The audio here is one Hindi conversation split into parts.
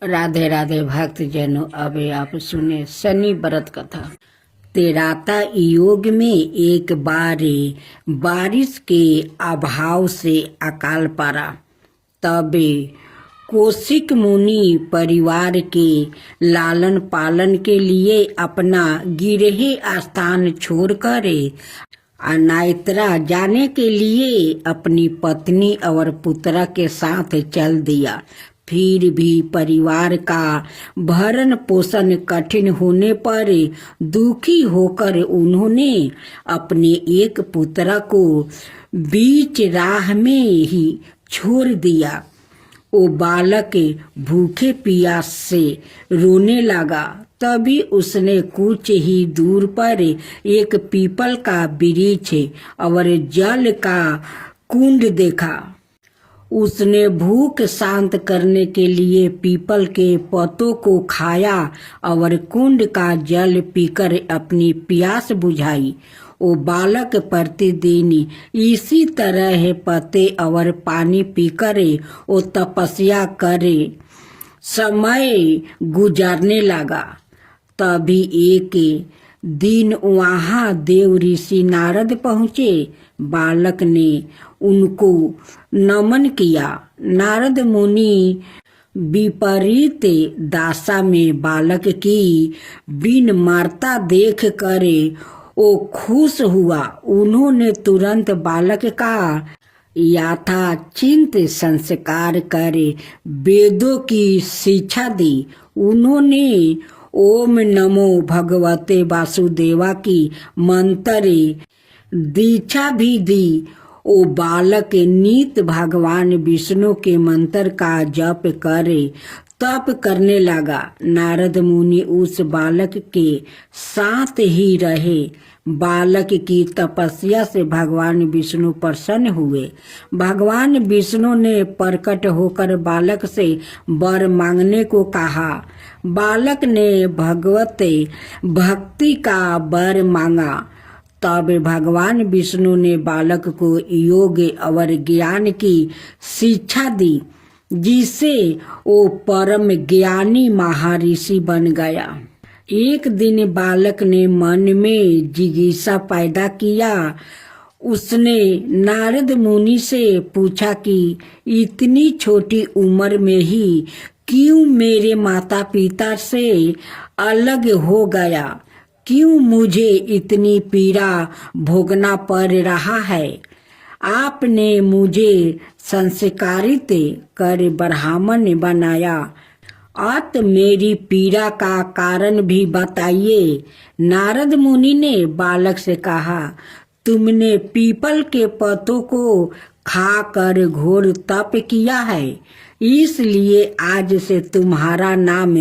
राधे राधे भक्त जनों, अब आप सुने शनि व्रत कथा। तेराता योग में एक बार बारिश के अभाव से अकाल पड़ा। तब कौशिक मुनि परिवार के लालन पालन के लिए अपना गृह स्थान छोड़कर अनायत्रा जाने के लिए अपनी पत्नी और पुत्र के साथ चल दिया। फिर भी परिवार का भरण पोषण कठिन होने पर दुखी होकर उन्होंने अपने एक पुत्र को बीच राह में ही छोड़ दिया। वो बालक भूखे प्यास से रोने लगा। तभी उसने कुछ ही दूर पर एक पीपल का वृक्ष और जल का कुंड देखा। उसने भूख शांत करने के लिए पीपल के पत्तों को खाया और कुंड का जल पीकर अपनी प्यास बुझाई। वो बालक प्रतिदिन इसी तरह पत्ते और पानी पीकर वो तपस्या करे समय गुजारने लगा। तभी एक दिन वहाँ देव ऋषि नारद पहुँचे। बालक ने उनको नमन किया। नारद मुनि विपरीत दशा में बालक की विनम्रता देख कर वो खुश हुआ। उन्होंने तुरंत बालक का यथाचित संस्कार कर वेदों की शिक्षा दी। उन्होंने ओम नमो भगवते वासुदेवा की मंत्र दीक्षा भी दी। वो बालक नित भगवान विष्णु के मंत्र का जप करे तप करने लगा। नारद मुनि उस बालक के साथ ही रहे। बालक की तपस्या से भगवान विष्णु प्रसन्न हुए। भगवान विष्णु ने प्रकट होकर बालक से वर मांगने को कहा। बालक ने भगवत भक्ति का वर मांगा। तब भगवान विष्णु ने बालक को योग और ज्ञान की शिक्षा दी, जिससे वो परम ज्ञानी महर्षि बन गया। एक दिन बालक ने मन में जिज्ञासा पैदा किया। उसने नारद मुनि से पूछा कि इतनी छोटी उम्र में ही क्यों मेरे माता पिता से अलग हो गया? क्यों मुझे इतनी पीड़ा भोगना पड़ रहा है? आपने मुझे संस्कारित कर ब्राह्मण बनाया, आप मेरी पीड़ा का कारण भी बताइए। नारद मुनि ने बालक से कहा, तुमने पीपल के पत्तों को खाकर घोर तप किया है, इसलिए आज से तुम्हारा नाम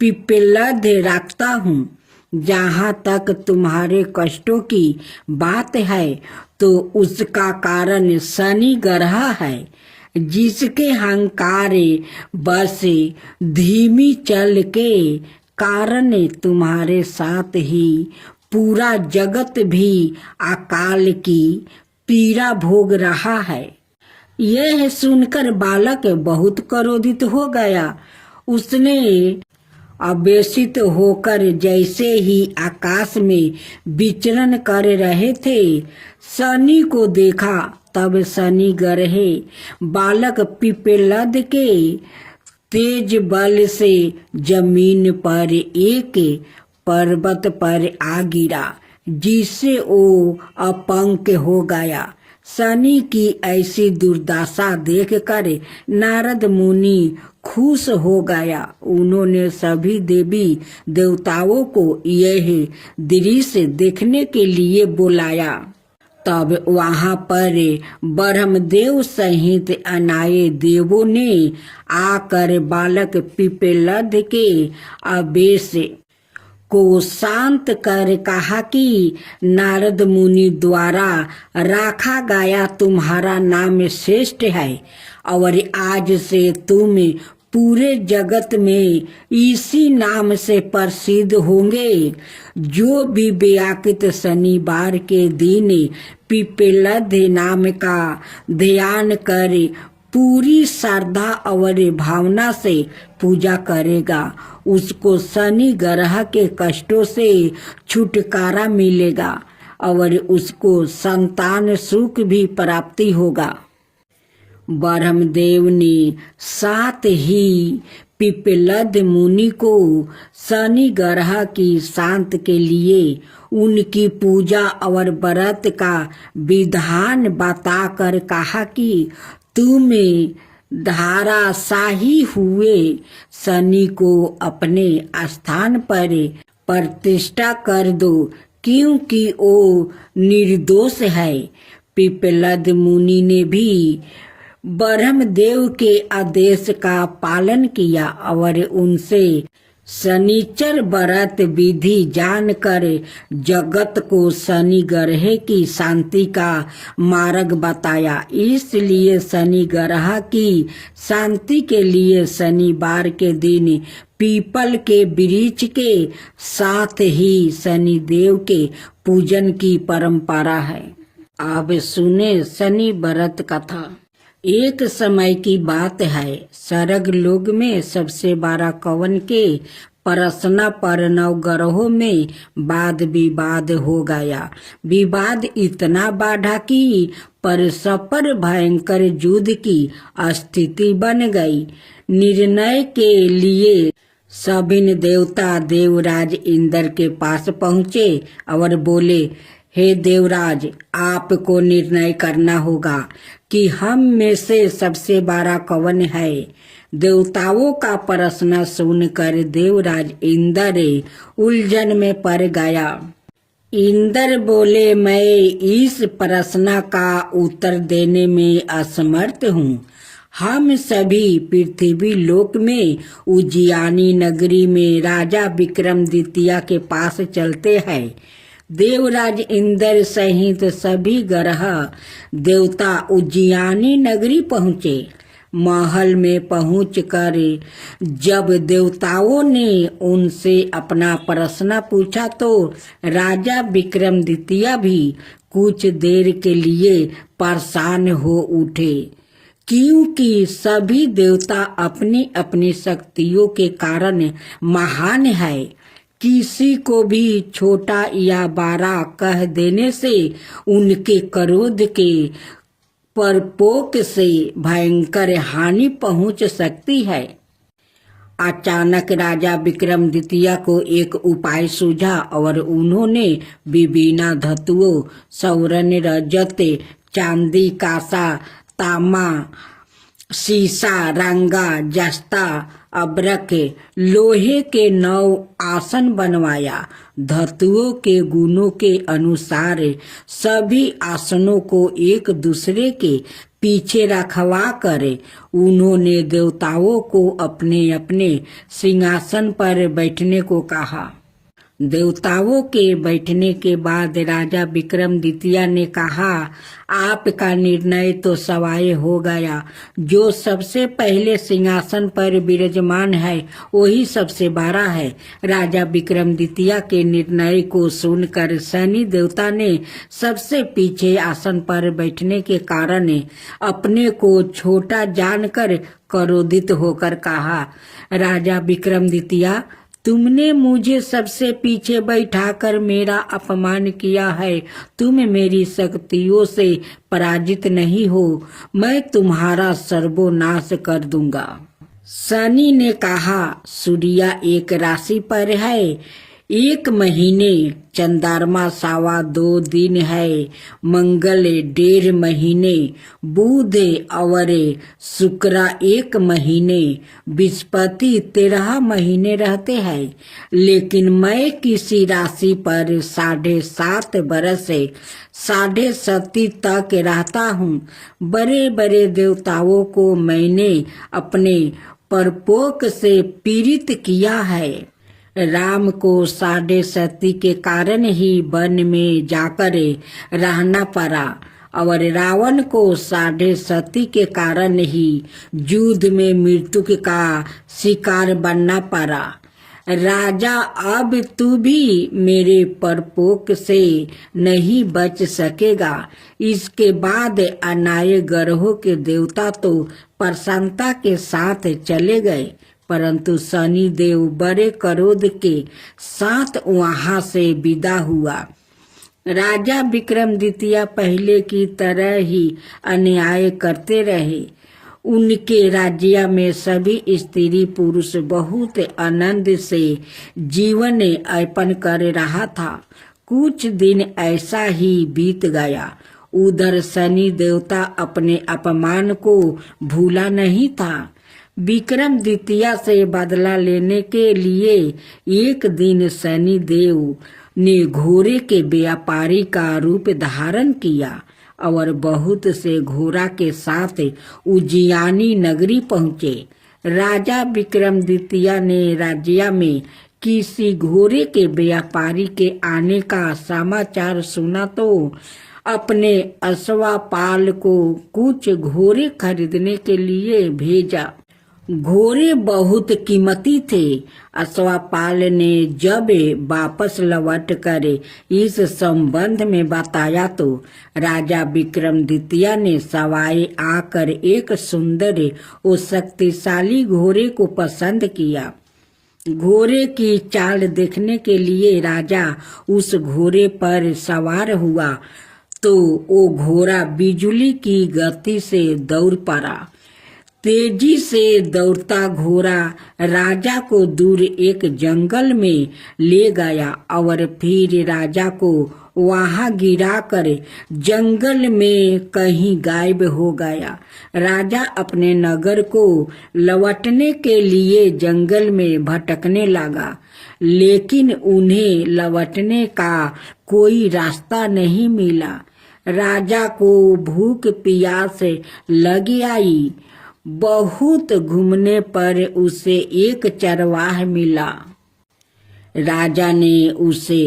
पिप्पलद रखता हूँ। जहाँ तक तुम्हारे कष्टों की बात है तो उसका कारण शनि ग्रह है, जिसके अहंकार बस धीमी चल के कारण तुम्हारे साथ ही पूरा जगत भी अकाल की पीड़ा भोग रहा है। यह सुनकर बालक बहुत क्रोधित हो गया। उसने आवेशित होकर जैसे ही आकाश में विचरण कर रहे थे शनि को देखा। तब शनि ग्रह बालक पिप्पलद के तेज बल से जमीन पर एक पर्वत पर आ गिरा, जिससे वो अपंग हो गया। शनि की ऐसी दुर्दशा देखकर नारद मुनि खुश हो गया। उन्होंने सभी देवी देवताओं को यह दृश्य देखने के लिए बुलाया। तब वहां पर ब्रह्मदेव सहित अनाए देवों ने आकर बालक पिप्पलद के आवेश को शांत कर कहा कि नारद मुनि द्वारा रखा गया तुम्हारा नाम श्रेष्ठ है और आज से तुम पूरे जगत में इसी नाम से प्रसिद्ध होंगे। जो भी व्याकृत शनिवार के दिन पिप्पलद नाम का ध्यान कर पूरी श्रद्धा और भावना से पूजा करेगा, उसको शनि ग्रह के कष्टों से छुटकारा मिलेगा और उसको संतान सुख भी प्राप्ति होगा। ब्रह्मदेव ने साथ ही पिप्पलद मुनि को शनि ग्रह की शांति के लिए उनकी पूजा और व्रत का विधान बताकर कहा कि तुम धाराशाही हुए शनि को अपने स्थान पर प्रतिष्ठा कर दो, क्योंकि वो निर्दोष है। पिप्पलद मुनि ने भी ब्रह्मदेव के आदेश का पालन किया और उनसे शनिचर व्रत विधि जानकर जगत को शनि ग्रह की शांति का मार्ग बताया। इसलिए शनि ग्रह की शांति के लिए शनिवार के दिन पीपल के वृक्ष के साथ ही शनि देव के पूजन की परंपरा है। अब सुने शनि व्रत कथा। एक समय की बात है, स्वर्ग लोक में सबसे बड़ा कवन के प्रश्न पर नवग्रहों में वाद विवाद हो गया। विवाद इतना बढ़ा कि परस्पर भयंकर युद्ध की स्थिति बन गई। निर्णय के लिए सभी देवता देवराज इंद्र के पास पहुँचे और बोले, हे देवराज, आपको निर्णय करना होगा कि हम में से सबसे बड़ा कौन है। देवताओं का प्रश्न सुनकर देवराज इंद्र उलझन में पड़ गया। इंद्र बोले, मैं इस प्रश्न का उत्तर देने में असमर्थ हूँ। हम सभी पृथ्वी लोक में उज्जैनी नगरी में राजा विक्रमादित्य के पास चलते हैं। देवराज इंद्र सहित सभी ग्रह देवता उज्जैनी नगरी पहुँचे। महल में पहुंचकर जब देवताओं ने उनसे अपना प्रश्न पूछा तो राजा विक्रमादित्य भी कुछ देर के लिए परेशान हो उठे, क्योंकि सभी देवता अपनी अपनी शक्तियों के कारण महान है। किसी को भी छोटा या बड़ा कह देने से उनके क्रोध के प्रकोप से भयंकर हानि पहुंच सकती है। अचानक राजा विक्रमादित्य को एक उपाय सूझा और उन्होंने विभिन्न धातुओं स्वर्ण, रजत, चांदी, कांसा, तांबा, शीशा, रंगा, जस्ता, अब्रक, लोहे के 9 आसन बनवाया। धातुओं के गुणों के अनुसार सभी आसनों को एक दूसरे के पीछे रखवा कर उन्होंने देवताओं को अपने अपने सिंहासन पर बैठने को कहा। देवताओं के बैठने के बाद राजा विक्रमादित्य ने कहा, आपका निर्णय तो सवाय हो गया। जो सबसे पहले सिंहासन पर विराजमान है वही सबसे बड़ा है। राजा विक्रमादित्य के निर्णय को सुनकर शनि देवता ने सबसे पीछे आसन पर बैठने के कारण अपने को छोटा जानकर क्रोधित होकर कहा, राजा विक्रमादित्य, तुमने मुझे सबसे पीछे बैठाकर मेरा अपमान किया है। तुम मेरी शक्तियों से पराजित नहीं हो। मैं तुम्हारा सर्वनाश कर दूंगा। शनि ने कहा, सूर्य एक राशि पर है, 1 महीने, चंद्रमा 2.25 दिन है, मंगल 1.5 महीने, बुध और शुक्र 1 महीने, बृहस्पति 13 महीने रहते हैं। लेकिन मैं किसी राशि पर 7.5 बरस 7.5 तक रहता हूँ। बड़े बड़े देवताओं को मैंने अपने प्रकोप से पीड़ित किया है। राम को 7.5 के कारण ही वन में जाकर रहना पड़ा और रावण को 7.5 के कारण ही युद्ध में मृत्यु का शिकार बनना पड़ा। राजा, अब तू भी मेरे प्रकोप से नहीं बच सकेगा। इसके बाद अन्य ग्रहों के देवता तो प्रसन्नता के साथ चले गए, परंतु शनि देव बड़े क्रोध के साथ वहां से विदा हुआ। राजा विक्रमादित्य पहले की तरह ही अन्याय करते रहे। उनके राज्य में सभी स्त्री पुरुष बहुत आनंद से जीवन यापन कर रहा था। कुछ दिन ऐसा ही बीत गया। उधर शनि देवता अपने अपमान को भूला नहीं था। विक्रमादित्य से बदला लेने के लिए एक दिन शनि देव ने घोड़े के व्यापारी का रूप धारण किया और बहुत से घोड़ा के साथ उज्जैनी नगरी पहुँचे। राजा विक्रमादित्य ने राज्य में किसी घोड़े के व्यापारी के आने का समाचार सुना तो अपने अश्वपाल को कुछ घोड़े खरीदने के लिए भेजा। घोड़े बहुत कीमती थे। अश्वपाल ने जब वापस लौट कर इस संबंध में बताया तो राजा विक्रमादित्य ने सवाए आकर एक सुंदर और शक्तिशाली घोड़े को पसंद किया। घोड़े की चाल देखने के लिए राजा उस घोड़े पर सवार हुआ तो वो घोड़ा बिजली की गति से दौड़ पड़ा। तेजी से दौड़ता घोड़ा राजा को दूर एक जंगल में ले गया और फिर राजा को वहां गिराकर जंगल में कहीं गायब हो गया। राजा अपने नगर को लौटने के लिए जंगल में भटकने लगा, लेकिन उन्हें लौटने का कोई रास्ता नहीं मिला। राजा को भूख प्यास लग आई। बहुत घूमने पर उसे एक चरवाहा मिला। राजा ने उसे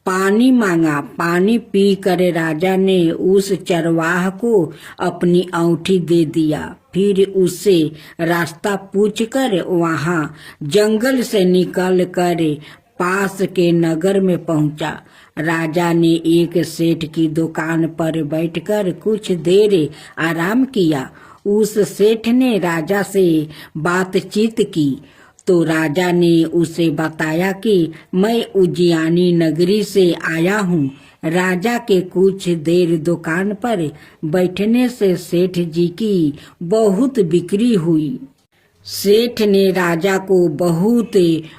पानी मांगा। पानी पीकर राजा ने उस चरवाहा को अपनी अंगूठी दे दिया। फिर उससे रास्ता पूछकर वहां जंगल से निकल कर पास के नगर में पहुंचा। राजा ने एक सेठ की दुकान पर बैठकर कुछ देर आराम किया। उस सेठ ने राजा से बातचीत की तो राजा ने उसे बताया कि मैं उज्जैनी नगरी से आया हूँ। राजा के कुछ देर दुकान पर बैठने से सेठ जी की बहुत बिक्री हुई। सेठ ने राजा को बहुत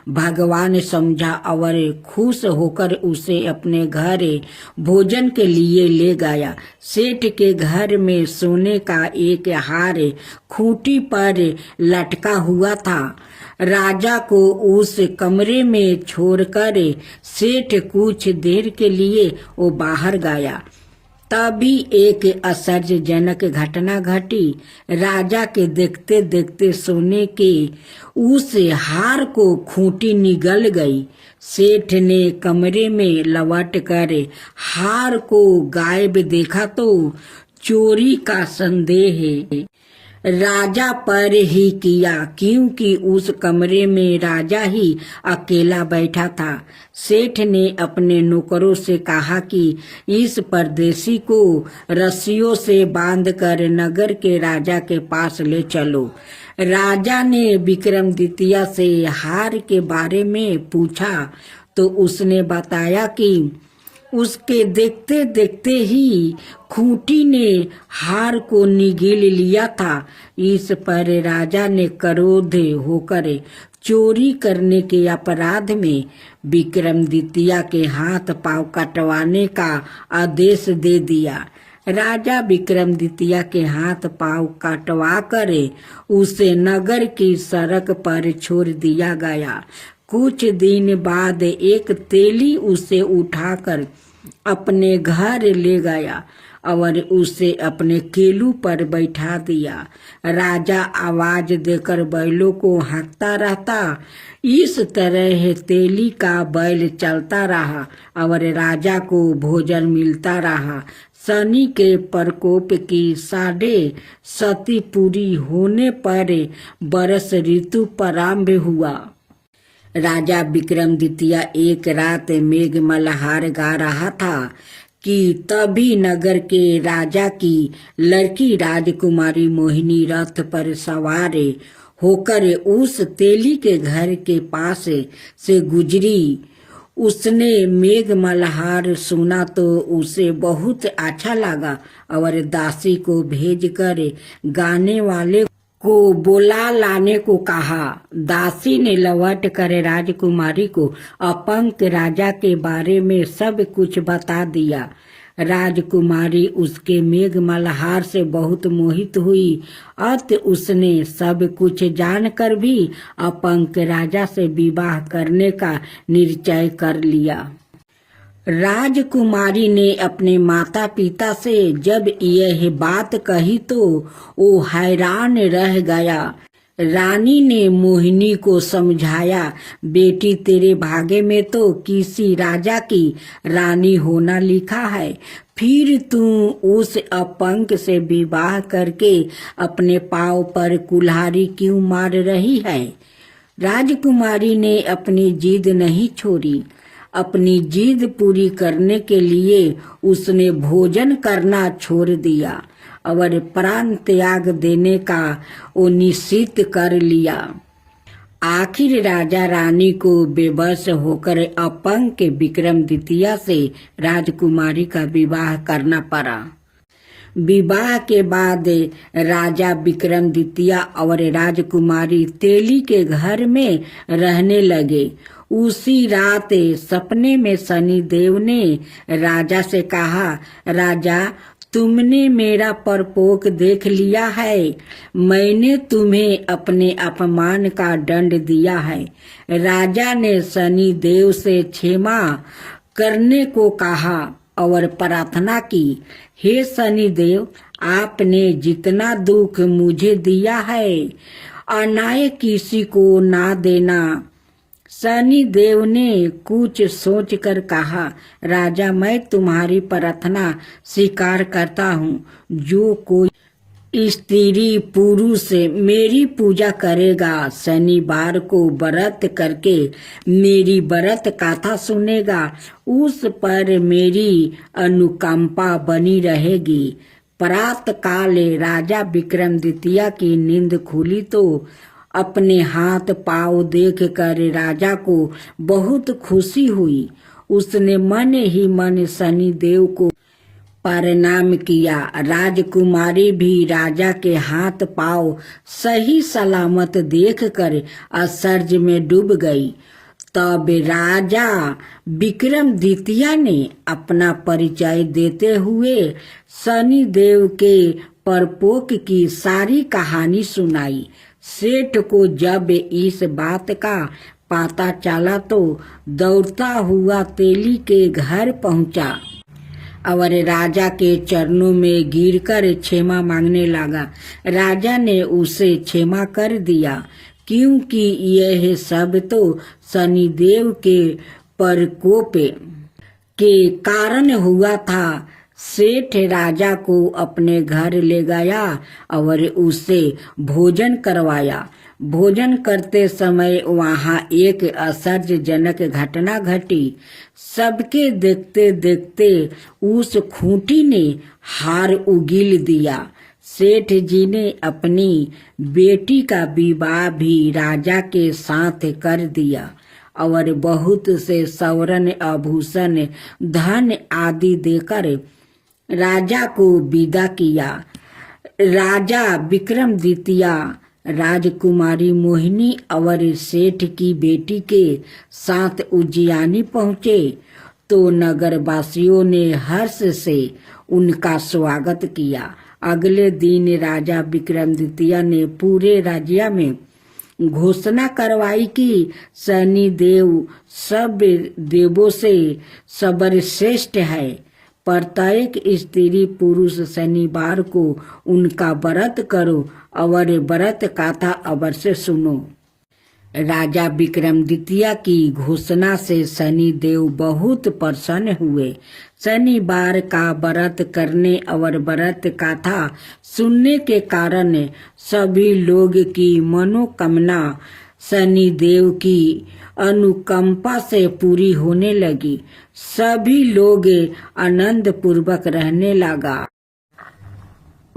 भगवान समझा और खुश होकर उसे अपने घर भोजन के लिए ले गया। सेठ के घर में सोने का एक हार खूंटी पर लटका हुआ था। राजा को उस कमरे में छोड़कर सेठ कुछ देर के लिए वो बाहर गया। तभी एक आश्चर्यजनक घटना घटी। राजा के देखते देखते सोने के उस हार को खूंटी निगल गई। सेठ ने कमरे में लौट कर हार को गायब देखा तो चोरी का संदेह राजा पर ही किया, क्योंकि उस कमरे में राजा ही अकेला बैठा था। सेठ ने अपने नौकरों से कहा कि इस परदेशी को रस्सियों से बांधकर नगर के राजा के पास ले चलो। राजा ने विक्रमादित्य से हार के बारे में पूछा तो उसने बताया कि उसके देखते देखते ही खूंटी ने हार को निगल लिया था। इस पर राजा ने क्रोध होकर चोरी करने के अपराध में विक्रमादित्य के हाथ पांव कटवाने का आदेश दे दिया। राजा विक्रमादित्य के हाथ पांव कटवा कर उसे नगर की सड़क पर छोड़ दिया गया। कुछ दिन बाद एक तेली उसे उठाकर अपने घर ले गया और उसे अपने केलू पर बैठा दिया। राजा आवाज देकर बैलों को हाँकता रहता। इस तरह तेली का बैल चलता रहा और राजा को भोजन मिलता रहा। शनि के प्रकोप की 7.5 पूरी होने पर वर्ष ऋतु प्रारंभ हुआ। राजा विक्रमादित्य एक रात मेघ मल्हार गा रहा था कि तभी नगर के राजा की लड़की राजकुमारी मोहिनी रथ पर सवार होकर उस तेली के घर के पास से गुजरी। उसने मेघ मल्हार सुना तो उसे बहुत अच्छा लगा और दासी को भेजकर गाने वाले को बुला लाने को कहा। दासी ने लौट कर राजकुमारी को अपंक राजा के बारे में सब कुछ बता दिया। राजकुमारी उसके मेघ मल्हार से बहुत मोहित हुई। अत उसने सब कुछ जानकर भी अपंक राजा से विवाह करने का निश्चय कर लिया। राजकुमारी ने अपने माता पिता से जब यह बात कही तो वो हैरान रह गया। रानी ने मोहिनी को समझाया, बेटी तेरे भाग्य में तो किसी राजा की रानी होना लिखा है, फिर तू उस अपंक से विवाह करके अपने पाँव पर कुल्हाड़ी क्यों मार रही है। राजकुमारी ने अपनी जिद नहीं छोड़ी। अपनी जिद पूरी करने के लिए उसने भोजन करना छोड़ दिया और प्राण त्याग देने का वो निश्चित कर लिया। आखिर राजा रानी को बेबस होकर अपंक विक्रम द्वितीय से राजकुमारी का विवाह करना पड़ा। विवाह के बाद राजा विक्रम द्वितीय और राजकुमारी तेली के घर में रहने लगे। उसी रात सपने में शनि देव ने राजा से कहा, राजा तुमने मेरा परपोक देख लिया है। मैंने तुम्हें अपने अपमान का दंड दिया है। राजा ने शनि देव से क्षमा करने को कहा और प्रार्थना की, हे शनि देव, आपने जितना दुख मुझे दिया है अनाय किसी को ना देना। शनि देव ने कुछ सोचकर कहा, राजा मैं तुम्हारी प्रार्थना स्वीकार करता हूँ। जो कोई स्त्री पुरुष मेरी पूजा करेगा, शनिवार को व्रत करके मेरी व्रत कथा सुनेगा, उस पर मेरी अनुकंपा बनी रहेगी। प्रातः काल राजा विक्रम द्वितीय की नींद खुली तो अपने हाथ पांव देखकर राजा को बहुत खुशी हुई। उसने मन ही मन शनि देव को प्रणाम किया। राजकुमारी भी राजा के हाथ पांव सही सलामत देखकर आश्चर्य में डूब गई। तब राजा विक्रम द्वितीय ने अपना परिचय देते हुए शनि देव के परपोक की सारी कहानी सुनाई। सेठ को जब इस बात का पता चला तो दौड़ता हुआ तेली के घर पहुंचा और राजा के चरणों में गिरकर क्षमा मांगने लगा। राजा ने उसे क्षमा कर दिया, क्योंकि यह सब तो शनिदेव के प्रकोप के कारण हुआ था। सेठ राजा को अपने घर ले गया और उसे भोजन करवाया। भोजन करते समय वहां एक आश्चर्यजनक घटना घटी। सबके देखते देखते उस खूंटी ने हार उगील दिया। सेठ जी ने अपनी बेटी का विवाह भी राजा के साथ कर दिया और बहुत से स्वर्ण आभूषण धन आदि देकर राजा को विदा किया। राजा विक्रम द्वितीय राजकुमारी मोहिनी और सेठ की बेटी के साथ उज्जैनी पहुँचे तो नगर वासियों ने हर्ष से उनका स्वागत किया। अगले दिन राजा विक्रम द्वितीय ने पूरे राज्य में घोषणा करवाई कि शनि देव सब देवों से सर्वश्रेष्ठ है। प्रत्येक स्त्री पुरुष शनिवार को उनका व्रत करो और व्रत कथा अवश्य सुनो। राजा विक्रम द्वितीय की घोषणा से शनि देव बहुत प्रसन्न हुए। शनिवार का व्रत करने और व्रत कथा सुनने के कारण सभी लोग की मनोकामना शनिदेव की अनुकंपा से पूरी होने लगी। सभी लोग आनंद पूर्वक रहने लगा।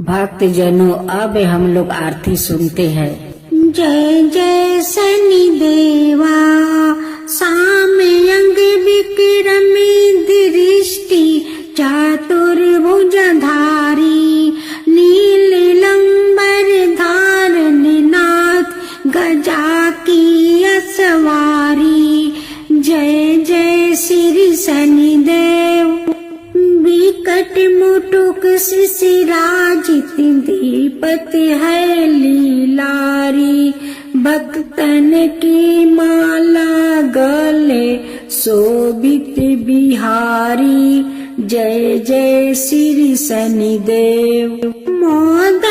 भक्तजनों, अब हम लोग आरती सुनते हैं। जय जय शनि देवा, साम्यंग विक्रमी दृष्टि चतुर्भुजधारी, नीलंबर धारण नाथ गजा की असवारी। जय जय श्री शनिदेव, विकट मुटुक शिशिराजित दीपत है लीलारी। भक्तन की माला गले शोभित बिहारी। जय जय श्री शनिदेव। मोद